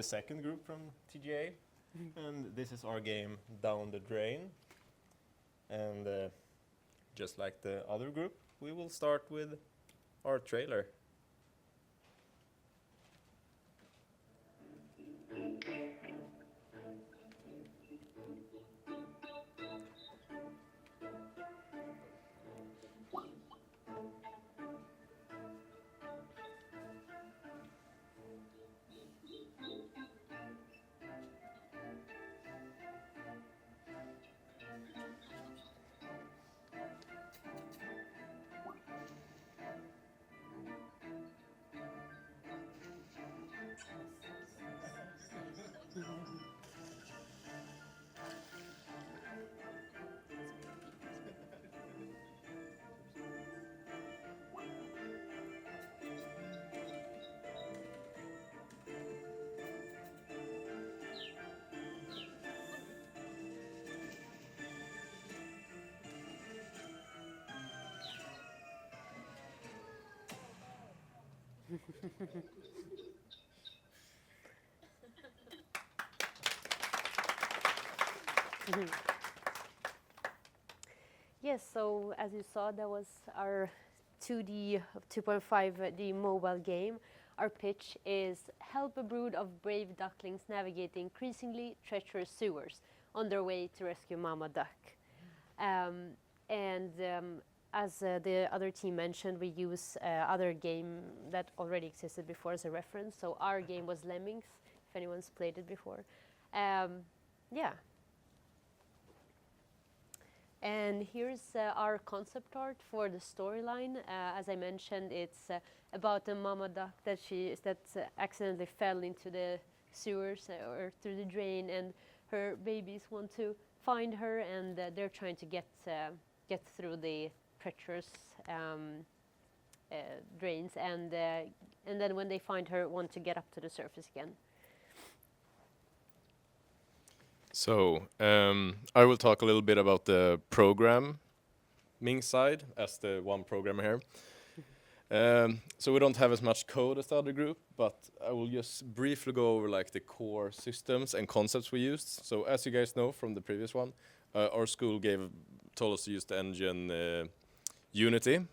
the second group from TGA, and this is our game Down the Drain. And just like the other group, we will start with our trailer. Yes, so as you saw, that was our 2D, 2.5D mobile game. Our pitch is help a brood of brave ducklings navigate the increasingly treacherous sewers on their way to rescue Mama Duck. As the other team mentioned, we use other game that already existed before as a reference. So our game was Lemmings, if anyone's played it before. Yeah. And here's our concept art for the storyline. As I mentioned, it's about a mama duck that accidentally fell into the sewers or through the drain, and her babies want to find her, and they're trying to get through the treacherous drains, and then when they find her, want to get up to the surface again. So I will talk a little bit about the programming side as the one programmer here. So we don't have as much code as the other group, but I will just briefly go over like the core systems and concepts we used. So as you guys know from the previous one, our school told us to use the engine Unity,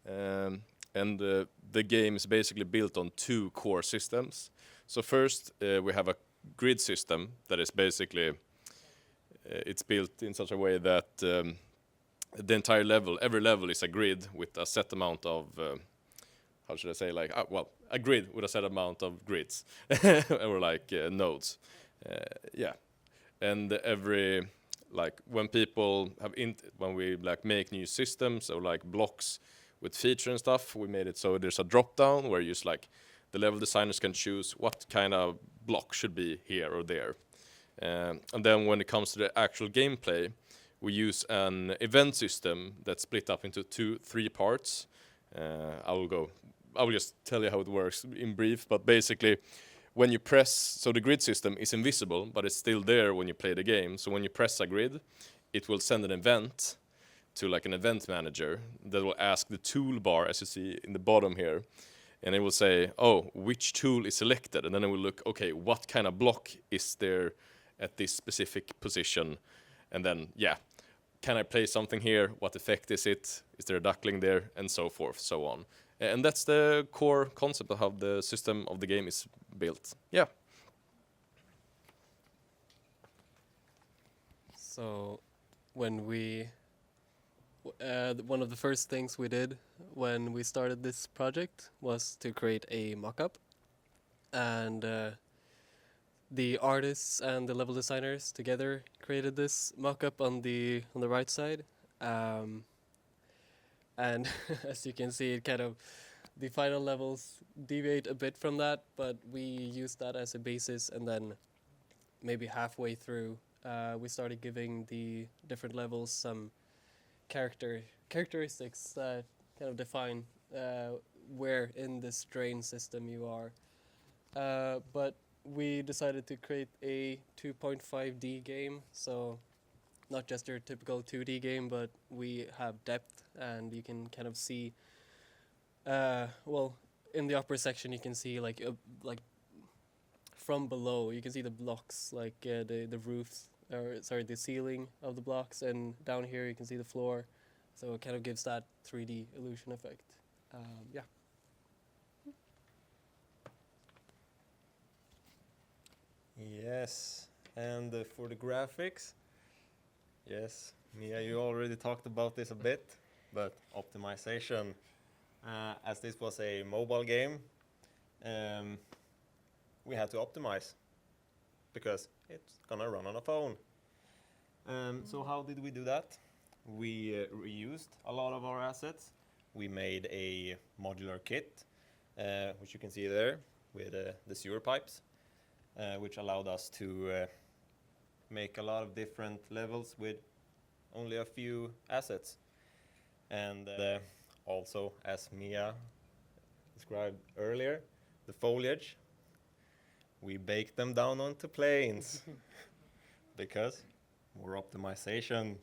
and the game is basically built on two core systems. So first we have a grid system that is basically it's built in such a way that the entire level, every level is a grid with a set amount of how should I say, like a grid with a set amount of grids or like nodes. Yeah, and every like when people have when we like make new systems or like blocks with feature and stuff, we made it so there's a drop down where you just like the level designers can choose what kind of block should be here or there. And then when it comes to the actual gameplay, we use an event system that's split up into 3 parts. I will just tell you how it works in brief, but basically when you press, so the grid system is invisible, but it's still there when you play the game. So when you press a grid, it will send an event to like an event manager that will ask the toolbar, as you see in the bottom here, and it will say, oh, which tool is selected? And then it will look, okay, what kind of block is there at this specific position? And then, yeah, can I play something here? What effect is it? Is there a duckling there? And so forth, so on. And that's the core concept of how the system of the game is built. Yeah. So when one of the first things we did when we started this project was to create a mock-up, and the artists and the level designers together created this mock-up on the right side, and as you can see, it kind of the final levels deviate a bit from that, but we used that as a basis, and then maybe halfway through we started giving the different levels some characteristics that kind of define where in this drain system you are. But we decided to create a 2.5D game, so not just your typical 2D game, but we have depth, and you can kind of see, well, in the upper section you can see like from below. You can see the blocks, like the roofs, or sorry, the ceiling of the blocks, and down here you can see the floor. So it kind of gives that 3D illusion effect. Yeah. Yes, and for the graphics, yes, Mia, you already talked about this a bit, but optimization, as this was a mobile game, we had to optimize because it's gonna run on a phone. So how did we do that? We reused a lot of our assets. We made a modular kit, which you can see there with the sewer pipes, which allowed us to make a lot of different levels with only a few assets. And also, as Mia described earlier, the foliage, we baked them down onto planes because more optimization.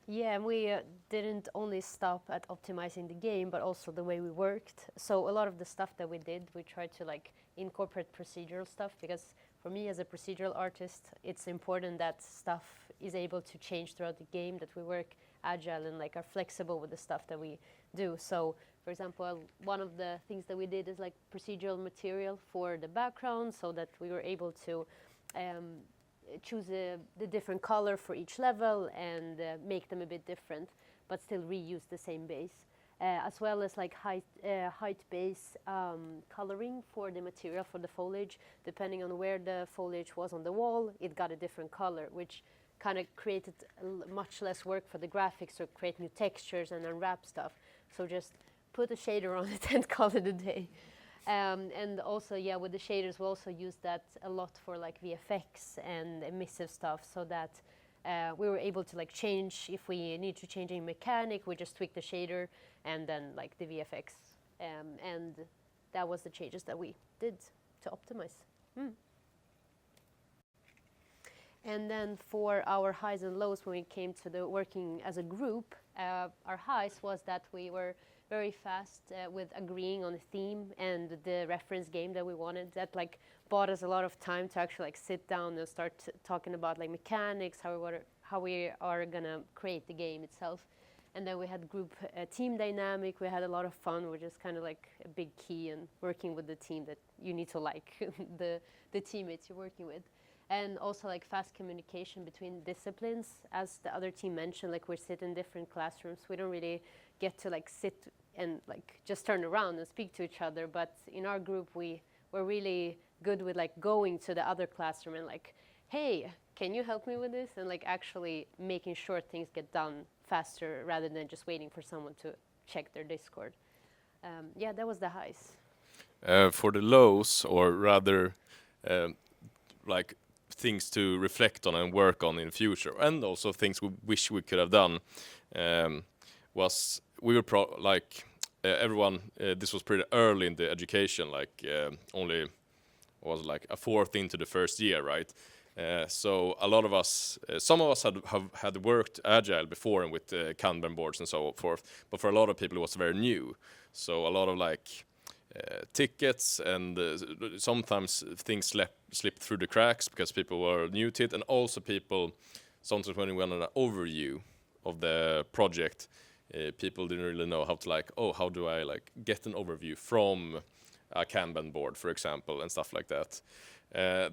Yeah, and we didn't only stop at optimizing the game, but also the way we worked. So a lot of the stuff that we did, we tried to like incorporate procedural stuff, because for me as a procedural artist, it's important that stuff is able to change throughout the game, that we work agile and like are flexible with the stuff that we do. So for example, one of the things that we did is like procedural material for the background, so that we were able to choose the different color for each level and make them a bit different, but still reuse the same base, as well as like height base coloring for the material for the foliage. Depending on where the foliage was on the wall, it got a different color, which kind of created much less work for the graphics to create new textures and unwrap stuff. So just put a shader on it and call it a day. And also, yeah, with the shaders, we also use that a lot for like VFX and emissive stuff, so that we were able to like change, if we need to change a mechanic, we just tweak the shader and then like the VFX. And that was the changes that we did to optimize. And then for our highs and lows, when we came to the working as a group, our highs was that we were very fast with agreeing on the theme and the reference game that we wanted. That like bought us a lot of time to actually like sit down and start talking about like mechanics, how we are gonna create the game itself. And then we had group team dynamic. We had a lot of fun, which is kind of like a big key in working with the team, that you need to like the teammates you're working with. And also like fast communication between disciplines. As the other team mentioned, like we sit in different classrooms. We don't really get to like sit and like just turn around and speak to each other. But in our group, we were really good with like going to the other classroom and like, hey, can you help me with this? And like actually making sure things get done faster rather than just waiting for someone to check their Discord. Yeah, that was the highs. For the lows, or rather like things to reflect on and work on in the future, and also things we wish we could have done, was we were everyone, this was pretty early in the education, like only was like a fourth into the first year, right? So a lot of us, some of us had worked agile before and with Kanban boards and so forth, but for a lot of people it was very new. So a lot of like tickets and sometimes things slipped through the cracks because people were new to it, and also people sometimes when we went on an overview of the project, people didn't really know how to like, how do I like get an overview from a Kanban board, for example, and stuff like that.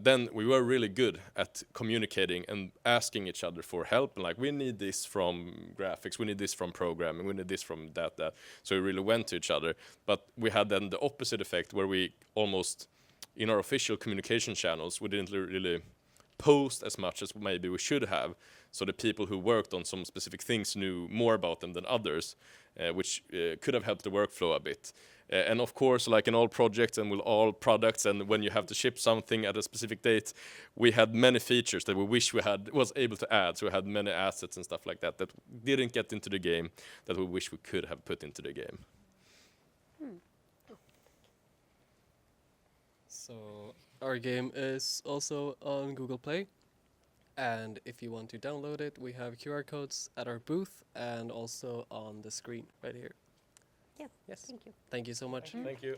Then we were really good at communicating and asking each other for help, and like, we need this from graphics, we need this from programming, we need this from that. So we really went to each other. But we had then the opposite effect, where we almost, in our official communication channels, we didn't really post as much as maybe we should have. So the people who worked on some specific things knew more about them than others, which could have helped the workflow a bit. And of course, like in all projects and with all products, and when you have to ship something at a specific date, we had many features that we wish we was able to add. So we had many assets and stuff like that that didn't get into the game, that we wish we could have put into the game. So our game is also on Google Play, and if you want to download it, we have QR codes at our booth and also on the screen right here. Yeah, Yes. thank you. Thank you so much. Thank you.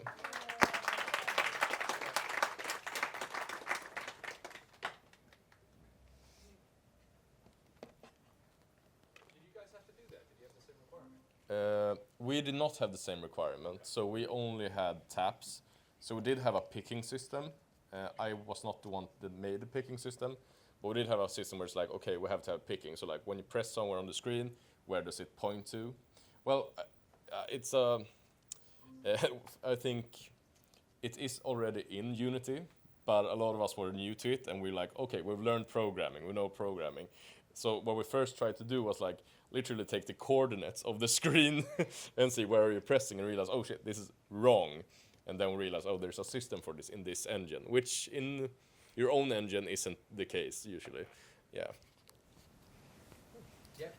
we did not have the same requirement, so we only had taps. So we did have a picking system. I was not the one that made the picking system, but we did have a system where it's like, okay, we have to have picking. So like when you press somewhere on the screen, where does it point to? Well, it's I think it is already in Unity, but a lot of us were new to it, and we're like, okay, we've learned programming, we know programming. So what we first tried to do was like literally take the coordinates of the screen and see where you're pressing, and realize, oh shit, this is wrong. And then we realize, oh, there's a system for this in this engine, which in your own engine isn't the case usually. Yeah. Yeah.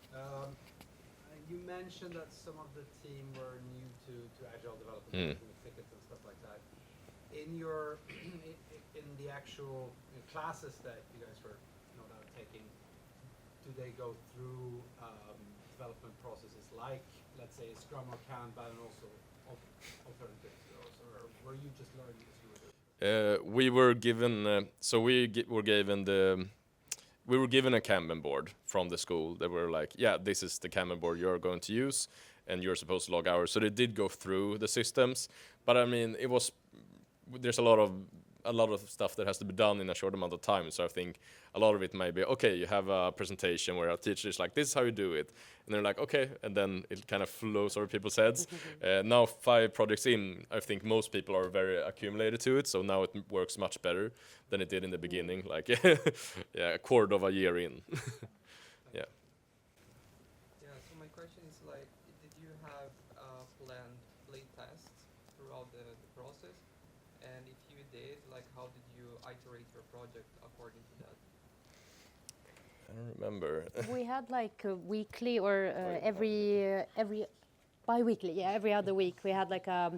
You mentioned that some of the team were new to agile development, with tickets and stuff like that. In your in the actual classes that you guys were now taking, do they go through development processes like, let's say, Scrum or Kanban, and also alternatives to those, or were you just learning as you were doing? We were given we were given a Kanban board from the school. They were like, yeah, this is the Kanban board you're going to use, and you're supposed to log hours. So they did go through the systems, but I mean, there's a lot of stuff that has to be done in a short amount of time. So I think a lot of it may be, okay, you have a presentation where a teacher is like, this is how you do it. And they're like, okay, and then it kind of flows over people's heads. Now 5 projects in, I think most people are very accumulated to it. So now it works much better than it did in the beginning, like yeah, a quarter of a year in. Yeah. Yeah, so my question is like, did you have planned play tests throughout the process? And if you did, like, how did you iterate your project according to that? I don't remember. We had like a weekly or every bi-weekly, yeah, every other week we had like a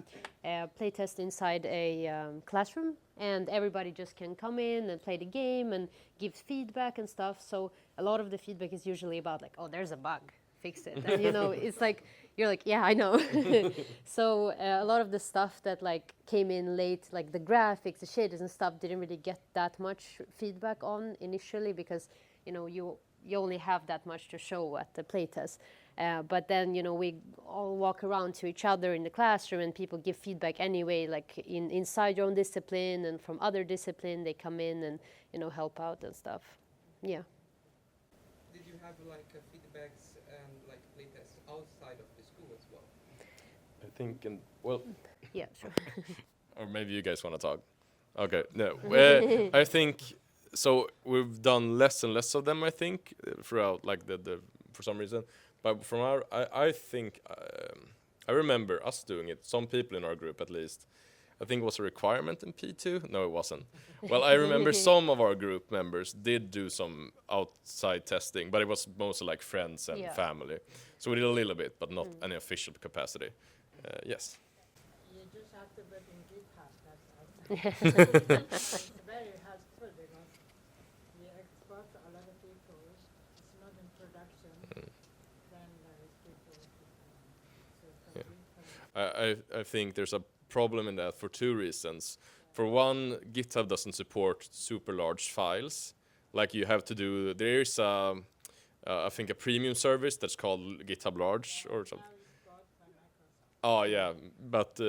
play test inside a classroom, and everybody just can come in and play the game and give feedback and stuff. So a lot of the feedback is usually about like, oh, there's a bug, fix it. And you know, it's like, you're like, yeah, I know. So a lot of the stuff that like came in late, like the graphics, the shaders and stuff, didn't really get that much feedback on initially, because you know you only have that much to show at the playtest. But then you know we all walk around to each other in the classroom, and people give feedback anyway, like inside your own discipline and from other discipline, they come in and you know help out and stuff. Yeah. Did you have like feedbacks and like playtests outside of the school as well? I think, well, Yeah, sure. or maybe you guys want to talk. Okay, no. I think, so we've done less and less of them, I think, throughout, like, the for some reason. But from I think, I remember us doing it, some people in our group at least. I think it was a requirement in P2. No, it wasn't. Well, I remember some of our group members did do some outside testing, but it was mostly like friends and family. So we did a little bit, but not any official capacity. Yes. You just have to put in GitHub, that's all. It's very helpful because we export to a lot of people. It's not in production, then there is people. I think there's a problem in that for 2 reasons. For one, GitHub doesn't support super large files. Like you have to do, there's I think a premium service that's called GitHub Large or something. Oh yeah, but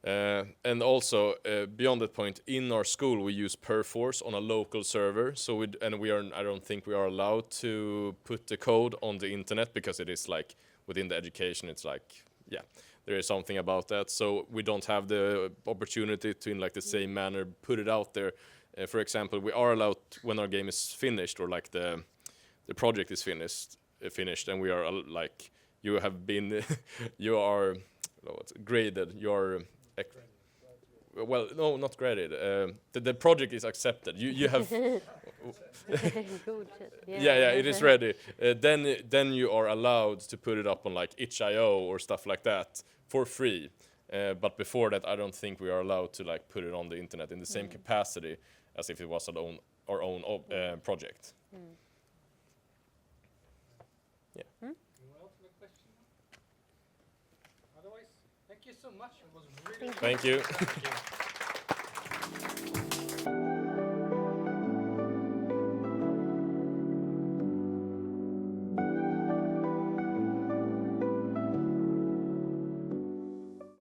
and also beyond that point, in our school we use Perforce on a local server. So I don't think we are allowed to put the code on the internet, because it is like within the education. It's like, yeah, there is something about that. So we don't have the opportunity to, in like the same manner, put it out there. For example, we are allowed, when our game is finished, or like the project is finished, and we are like, you have been, you are graded. You are, well, no, not graded. The project is accepted. You have. Yeah, it is ready. Then you are allowed to put it up on like itch.io or stuff like that for free. But before that, I don't think we are allowed to like put it on the internet in the same capacity as if it was our own project. Yeah. Anyone else have a question? Otherwise, thank you so much. It was really Thank you. Thank you.